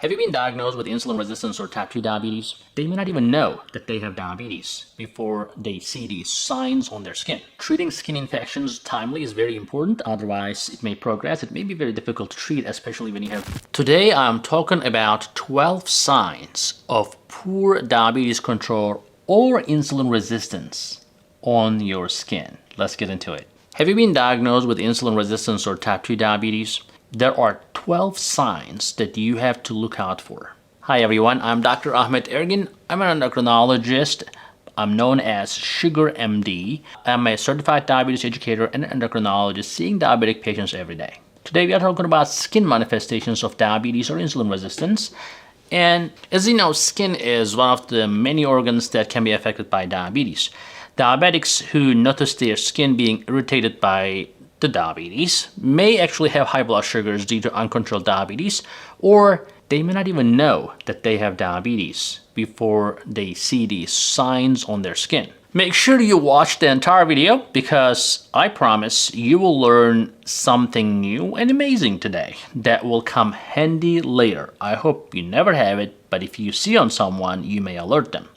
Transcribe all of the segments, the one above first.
Have you been diagnosed with insulin resistance or type 2 diabetes? They may not even know that they have diabetes before they see these signs on their skin. Treating skin infections timely is very important, otherwise it may progress. It may be very difficult to treat, especially when you have... Today I'm talking about 12 signs of poor diabetes control or insulin resistance on your skin. Let's get into it. Have you been diagnosed with insulin resistance or type 2 diabetes? There are 12 signs that you have to look out for. Hi everyone, I'm Dr. Ergin. I'm an endocrinologist. I'm known as Sugar MD. I'm a certified diabetes educator and endocrinologist seeing diabetic patients every day. Today we are talking about skin manifestations of diabetes or insulin resistance. And as you know, skin is one of the many organs that can be affected by diabetes. Diabetics who notice their skin being irritated by the diabetes may actually have high blood sugars due to uncontrolled diabetes, or they may not even know that they have diabetes before they see these signs on their skin. Make sure you watch the entire video because I promise you will learn something new and amazing today that will come handy later. I hope you never have it, but if you see on someone, you may alert them.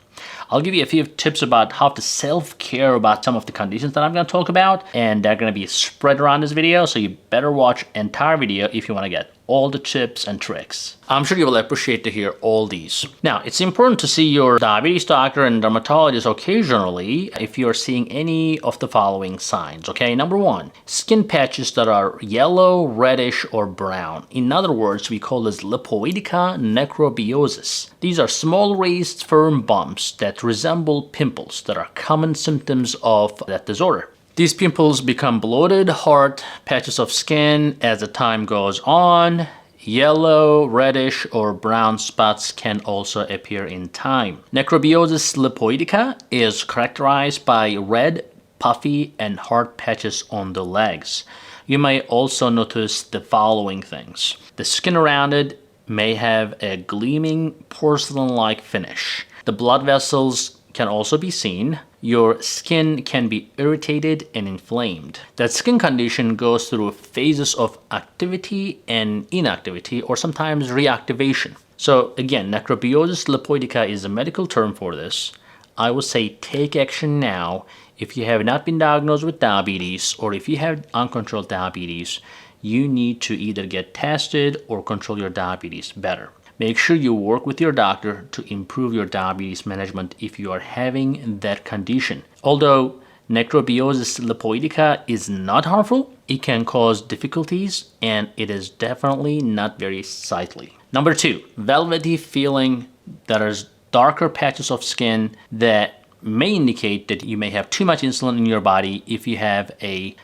I'll give you a few tips about how to self-care about some of the conditions that I'm going to talk about, and they're going to be spread around this video, so you better watch entire video if you want to get all the tips and tricks. I'm sure you will appreciate to hear all these. Now, it's important to see your diabetes doctor and dermatologist occasionally if you're seeing any of the following signs, okay? Number one, skin patches that are yellow, reddish, or brown. In other words, we call this lipoidica necrobiosis. These are small raised firm bumps that resemble pimples that are common symptoms of that disorder. These pimples become bloated, hard patches of skin as the time goes on. Yellow, reddish, or brown spots can also appear in time. Necrobiosis lipoidica is characterized by red, puffy, and hard patches on the legs. You may also notice the following things. The skin around it may have a gleaming porcelain-like finish. The blood vessels can also be seen. Your skin can be irritated and inflamed. That skin condition goes through phases of activity and inactivity, or sometimes reactivation. So again, necrobiosis lipoidica is a medical term for this. I would say take action now. If you have not been diagnosed with diabetes, or if you have uncontrolled diabetes, you need to either get tested or control your diabetes better. Make sure you work with your doctor to improve your diabetes management if you are having that condition. Although necrobiosis lipoidica is not harmful, it can cause difficulties and it is definitely not very sightly. Number two, velvety feeling. That is darker patches of skin that may indicate that you may have too much insulin in your body. If you have a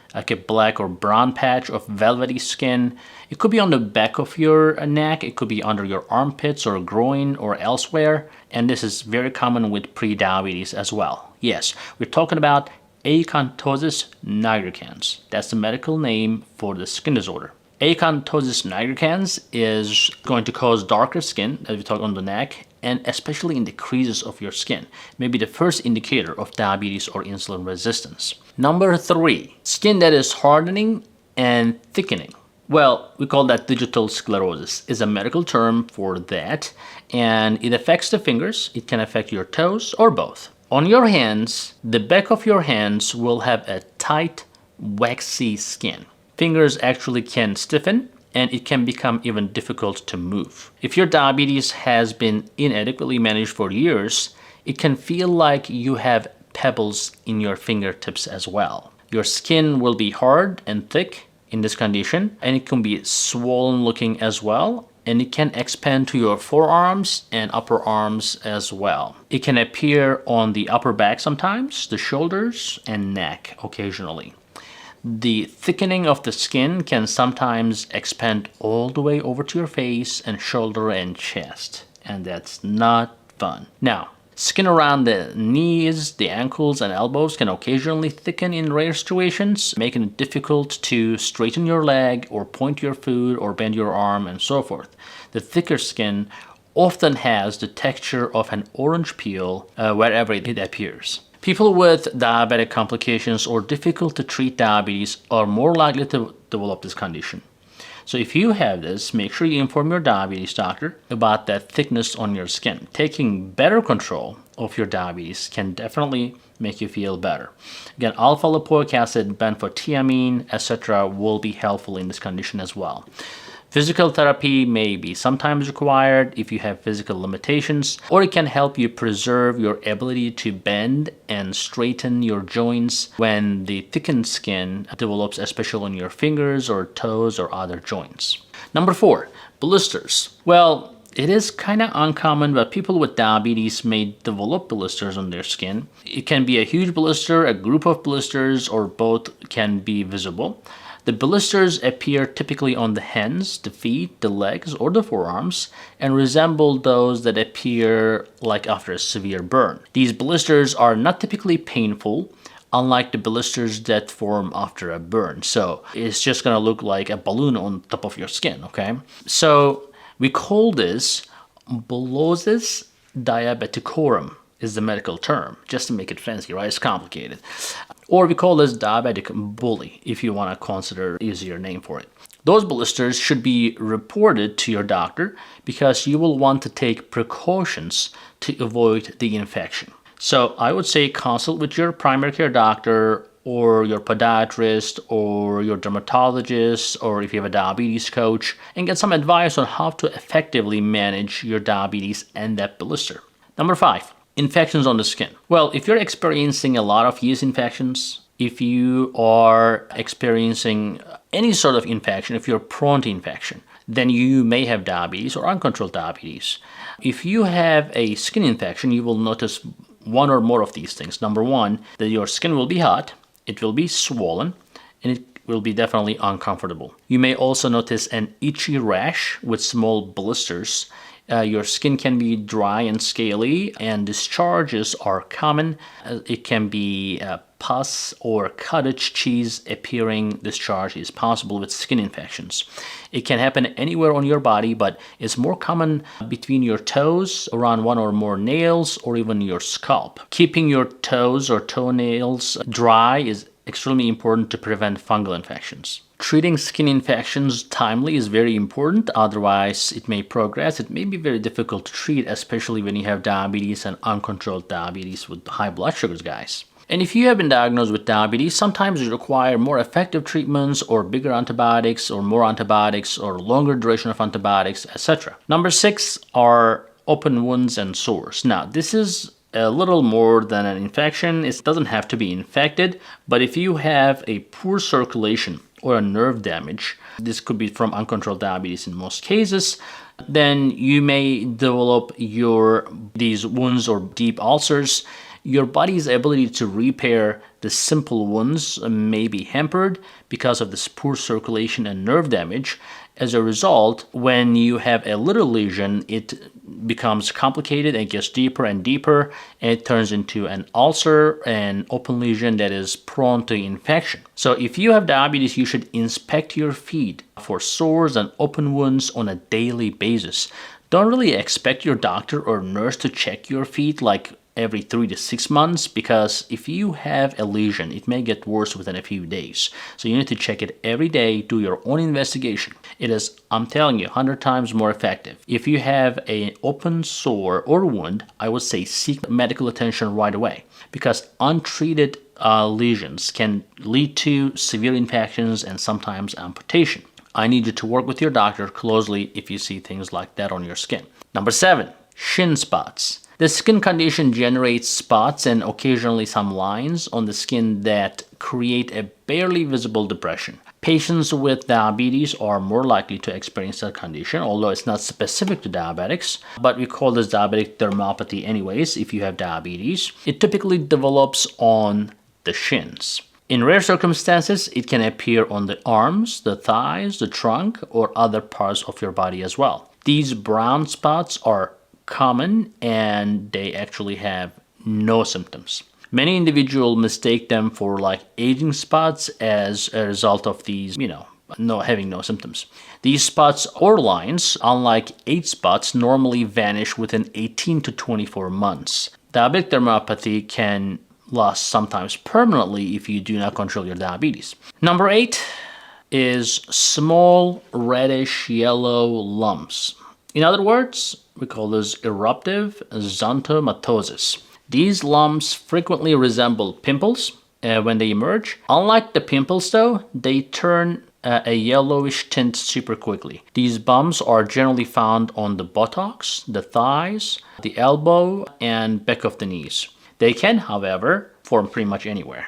black or brown patch of velvety skin, it could be on the back of your neck, it could be under your armpits or groin or elsewhere, and this is very common with pre-diabetes as well. Yes, we're talking about acanthosis nigricans. That's the medical name for the skin disorder. Acanthosis nigricans is going to cause darker skin, as we talk on the neck, and especially in the creases of your skin. May be the first indicator of diabetes or insulin resistance. Number three, skin that is hardening and thickening. Well, we call that digital sclerosis. It's a medical term for that, and it affects the fingers. It can affect your toes or both. On your hands, the back of your hands will have a tight, waxy skin. Fingers actually can stiffen, and it can become even difficult to move. If your diabetes has been inadequately managed for years, it can feel like you have pebbles in your fingertips as well. Your skin will be hard and thick in this condition, and it can be swollen looking as well, and it can expand to your forearms and upper arms as well. It can appear on the upper back sometimes, the shoulders, and neck occasionally. The thickening of the skin can sometimes expand all the way over to your face and shoulder and chest, and that's not fun. Now, skin around the knees, the ankles, and elbows can occasionally thicken in rare situations, making it difficult to straighten your leg or point your foot or bend your arm and so forth. The thicker skin often has the texture of an orange peel wherever it appears. People with diabetic complications or difficult to treat diabetes are more likely to develop this condition. So if you have this, make sure you inform your diabetes doctor about that thickness on your skin. Taking better control of your diabetes can definitely make you feel better. Again, alpha lipoic acid, benfotiamine, etc. will be helpful in this condition as well. Physical therapy may be sometimes required if you have physical limitations, or it can help you preserve your ability to bend and straighten your joints when the thickened skin develops, especially on your fingers or toes or other joints. Number 4, blisters. Well, it is kind of uncommon, but people with diabetes may develop blisters on their skin. It can be a huge blister, a group of blisters, or both can be visible. The blisters appear typically on the hands, the feet, the legs, or the forearms, and resemble those that appear like after a severe burn. These blisters are not typically painful, unlike the blisters that form after a burn. So it's just going to look like a balloon on top of your skin, okay? So we call this bullosis diabeticorum is the medical term, just to make it fancy, right? It's complicated. Or we call this diabetic bully, if you want to consider an easier name for it. Those blisters should be reported to your doctor because you will want to take precautions to avoid the infection. So I would say consult with your primary care doctor or your podiatrist or your dermatologist, or if you have a diabetes coach, and get some advice on how to effectively manage your diabetes and that blister. Number 5. Infections on the skin. Well, if you're experiencing a lot of yeast infections, if you are experiencing any sort of infection, if you're prone to infection, then you may have diabetes or uncontrolled diabetes. If you have a skin infection, you will notice one or more of these things. Number 1, that your skin will be hot, it will be swollen, and it will be definitely uncomfortable. You may also notice an itchy rash with small blisters. Your skin can be dry and scaly, and discharges are common. It can be pus or cottage cheese appearing discharge is possible with skin infections. It can happen anywhere on your body, but it's more common between your toes, around one or more nails, or even your scalp. Keeping your toes or toenails dry is extremely important to prevent fungal infections. Treating skin infections timely is very important, otherwise it may progress. It may be very difficult to treat, especially when you have diabetes and uncontrolled diabetes with high blood sugars, guys. And if you have been diagnosed with diabetes, sometimes you require more effective treatments or bigger antibiotics or more antibiotics or longer duration of antibiotics, etc. Number 6 are open wounds and sores. Now, this is a little more than an infection. It doesn't have to be infected, but if you have a poor circulation or a nerve damage, this could be from uncontrolled diabetes in most cases, then you may develop these wounds or deep ulcers. Your body's ability to repair the simple wounds may be hampered because of this poor circulation and nerve damage. As a result, when you have a little lesion, it becomes complicated and gets deeper and deeper, and it turns into an ulcer, an open lesion that is prone to infection. So if you have diabetes, you should inspect your feet for sores and open wounds on a daily basis. Don't really expect your doctor or nurse to check your feet like every 3 to 6 months, because if you have a lesion, it may get worse within a few days. So you need to check it every day, do your own investigation. It is, I'm telling you, 100 times more effective. If you have an open sore or wound, I would say seek medical attention right away, because untreated lesions can lead to severe infections and sometimes amputation. I need you to work with your doctor closely if you see things like that on your skin. Number 7, shin spots. The skin condition generates spots and occasionally some lines on the skin that create a barely visible depression. Patients with diabetes are more likely to experience that condition, although it's not specific to diabetics, but we call this diabetic dermopathy anyways if you have diabetes. It typically develops on the shins. In rare circumstances, it can appear on the arms, the thighs, the trunk, or other parts of your body as well. These brown spots are common and they actually have no symptoms. Many individuals mistake them for like aging spots as a result of these, having no symptoms. These spots or lines, unlike age spots, normally vanish within 18 to 24 months. Diabetic dermopathy can last sometimes permanently if you do not control your diabetes. Number 8, is small reddish yellow lumps. In other words, we call this eruptive xanthomatosis. These lumps frequently resemble pimples when they emerge. Unlike the pimples though, they turn a yellowish tint super quickly. These bumps are generally found on the buttocks, the thighs, the elbow, and back of the knees. They can, however, form pretty much anywhere.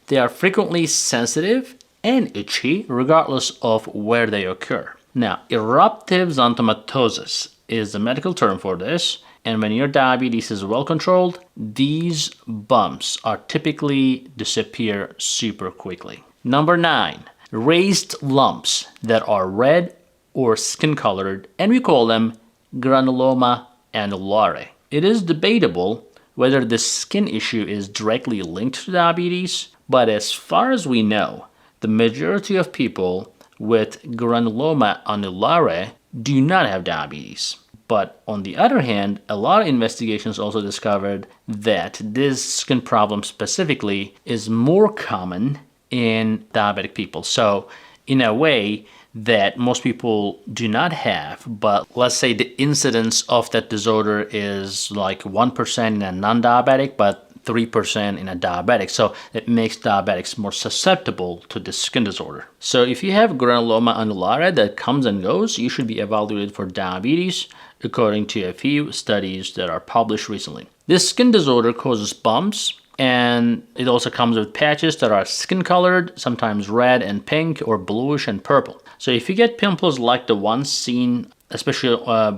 They are frequently sensitive and itchy regardless of where they occur. Now, eruptive xanthomatosis is the medical term for this, and when your diabetes is well controlled, these bumps are typically disappear super quickly. Number 9, raised lumps that are red or skin colored, and we call them granuloma annulare. It is debatable whether this skin issue is directly linked to diabetes, but as far as we know, the majority of people with granuloma annulare do not have diabetes. But on the other hand, a lot of investigations also discovered that this skin problem specifically is more common in diabetic people. So in a way that most people do not have, but let's say the incidence of that disorder is like 1% in a non-diabetic, but 3% in a diabetic. So it makes diabetics more susceptible to this skin disorder. So if you have granuloma annulare that comes and goes, you should be evaluated for diabetes according to a few studies that are published recently. This skin disorder causes bumps, and it also comes with patches that are skin colored, sometimes red and pink or bluish and purple. So if you get pimples like the ones seen, especially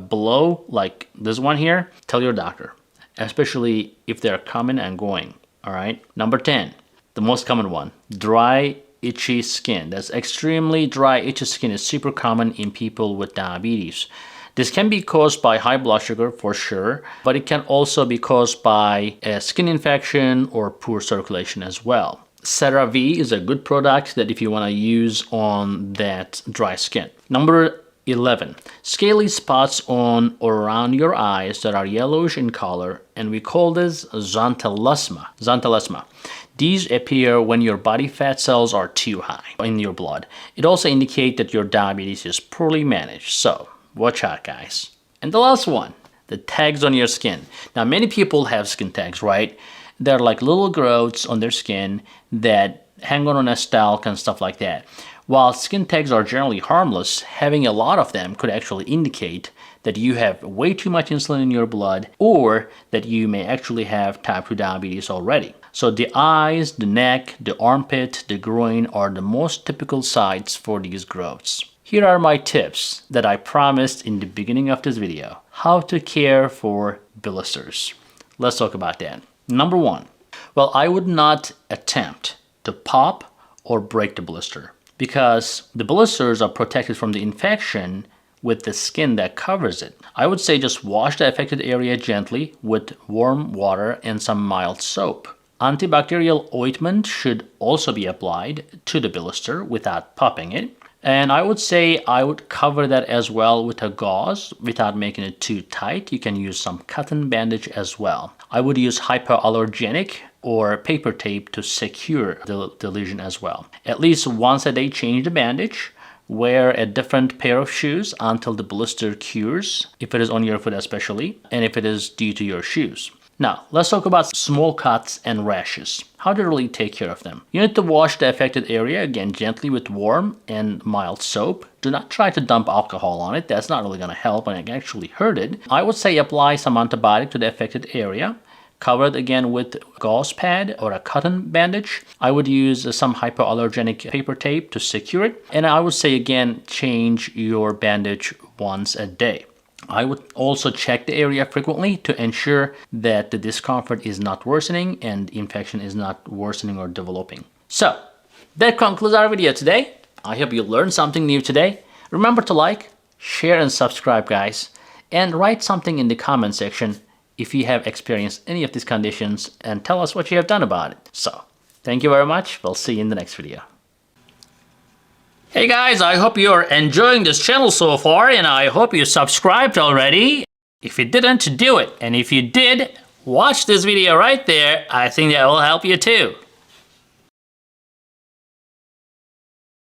below, like this one here, tell your doctor, especially if they're coming and going. All right. Number 10, the most common one, dry, itchy skin. That's extremely dry, itchy skin is super common in people with diabetes. This can be caused by high blood sugar for sure, but it can also be caused by a skin infection or poor circulation as well. 𝐒𝐈𝐆𝐍 is a good product that if you want to use on that dry skin. Number 11, scaly spots on or around your eyes that are yellowish in color, and we call this xanthelasma. These appear when your body fat cells are too high in your blood. It also indicates that your diabetes is poorly managed, so watch out, guys. And the last one, the tags on your skin. Now, many people have skin tags, right? They're like little growths on their skin that hang on a stalk and stuff like that. While skin tags are generally harmless, having a lot of them could actually indicate that you have way too much insulin in your blood, or that you may actually have type 2 diabetes already. So the eyes, the neck, the armpit, the groin are the most typical sites for these growths. Here are my tips that I promised in the beginning of this video. How to care for blisters. Let's talk about that. Number 1, well, I would not attempt to pop or break the blister, because the blisters are protected from the infection with the skin that covers it. I would say just wash the affected area gently with warm water and some mild soap. Antibacterial ointment should also be applied to the blister without popping it. And I would say I would cover that as well with a gauze without making it too tight. You can use some cotton bandage as well. I would use hypoallergenic or paper tape to secure the lesion as well. At least once a day, change the bandage. Wear a different pair of shoes until the blister cures, if it is on your foot especially, and if it is due to your shoes. Now, let's talk about small cuts and rashes. How to really take care of them. You need to wash the affected area, again, gently with warm and mild soap. Do not try to dump alcohol on it. That's not really going to help and it can actually hurt it. I would say apply some antibiotic to the affected area. Cover it again with gauze pad or a cotton bandage. I would use some hypoallergenic paper tape to secure it. And I would say again, change your bandage once a day. I would also check the area frequently to ensure that the discomfort is not worsening and the infection is not worsening or developing. So, that concludes our video today. I hope you learned something new today. Remember to like, share, and subscribe, guys. And write something in the comment section if you have experienced any of these conditions and tell us what you have done about it. So, thank you very much. We'll see you in the next video. Hey guys, I hope you're enjoying this channel so far, and I hope you subscribed already. If you didn't, do it. And if you did, watch this video right there. I think that will help you too.